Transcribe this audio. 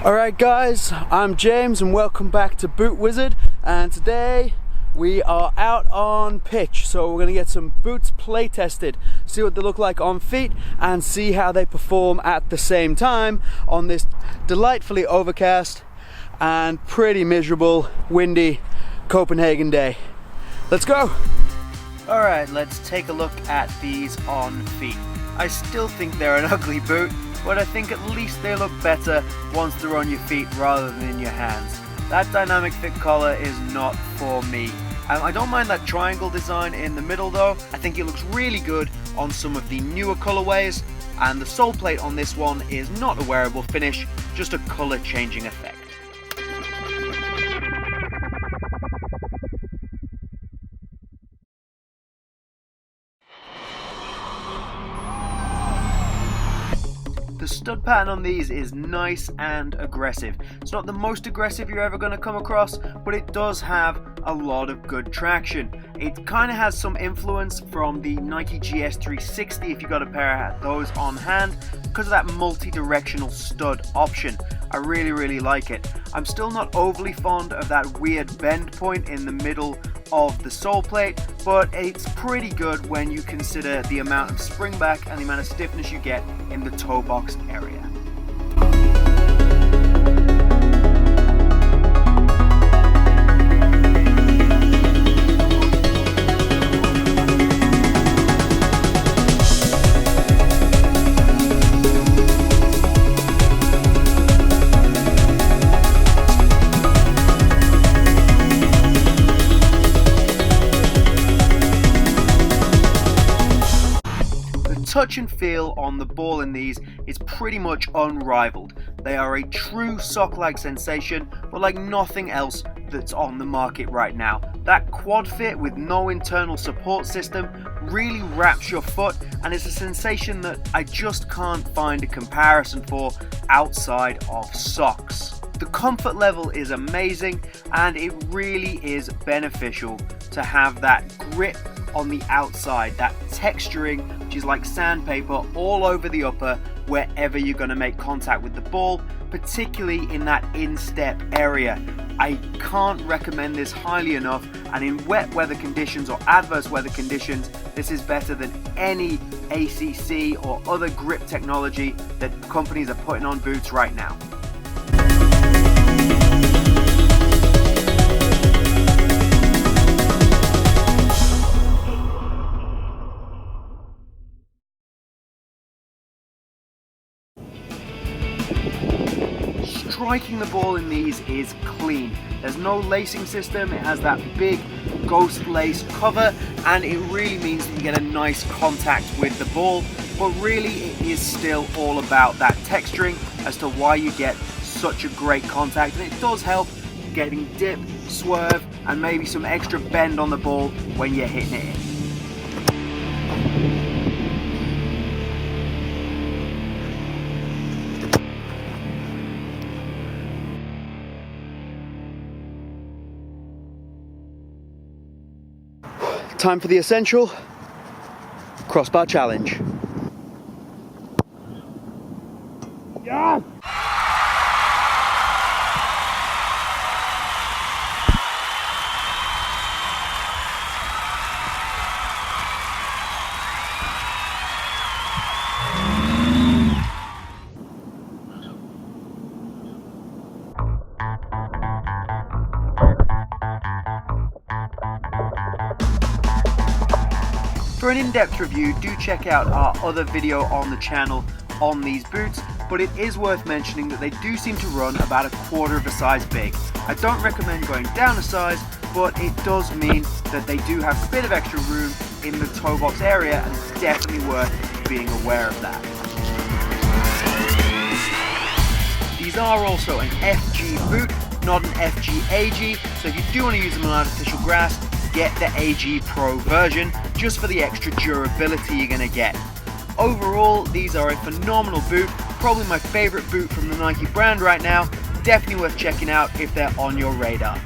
Alright guys, I'm James and welcome back to Boot Wizard, and today we are out on pitch, so we're going to get some boots play tested, see what they look like on feet and see how they perform at the same time on this delightfully overcast and pretty miserable windy Copenhagen day. Let's go! Alright, let's take a look at these on feet. I still think they're an ugly boot, but I think at least they look better once they're on your feet rather than in your hands. That dynamic fit collar is not for me. I don't mind that triangle design in the middle though. I think it looks really good on some of the newer colorways, and the sole plate on this one is not a wearable finish, just a color changing effect. The stud pattern on these is nice and aggressive. It's not the most aggressive you're ever going to come across, but it does have a lot of good traction. It kind of has some influence from the Nike GS 360 if you got a pair of those on hand, because of that multi-directional stud option. I really like it. I'm still not overly fond of that weird bend point in the middle of the sole plate, but it's pretty good when you consider the amount of spring back and the amount of stiffness you get in the toe box area. Touch and feel on the ball in these is pretty much unrivaled. They are a true sock-like sensation, but like nothing else that's on the market right now. That quad fit with no internal support system really wraps your foot, and it's a sensation that I just can't find a comparison for outside of socks. The comfort level is amazing, and it really is beneficial to have that grip on the outside, that texturing, which is like sandpaper all over the upper wherever you're going to make contact with the ball, particularly in that instep area. I can't recommend this highly enough, and in wet weather conditions or adverse weather conditions, this is better than any ACC or other grip technology that companies are putting on boots right now. Striking the ball in these is clean. There's no lacing system, it has that big ghost lace cover, and it really means that you get a nice contact with the ball, but really it is still all about that texturing as to why you get such a great contact, and it does help getting dip, swerve, and maybe some extra bend on the ball when you're hitting it in. Time for the essential crossbar challenge. Yes! For an in-depth review, do check out our other video on the channel on these boots, but it is worth mentioning that they do seem to run about 1/4 of a size big. I don't recommend going down a size, but it does mean that they do have a bit of extra room in the toe box area, and it's definitely worth being aware of that. These are also an FG boot, not an FG AG, so if you do want to use them on artificial grass, get the AG Pro version just for the extra durability you're going to get. Overall, these are a phenomenal boot, probably my favorite boot from the Nike brand right now. Definitely worth checking out if they're on your radar.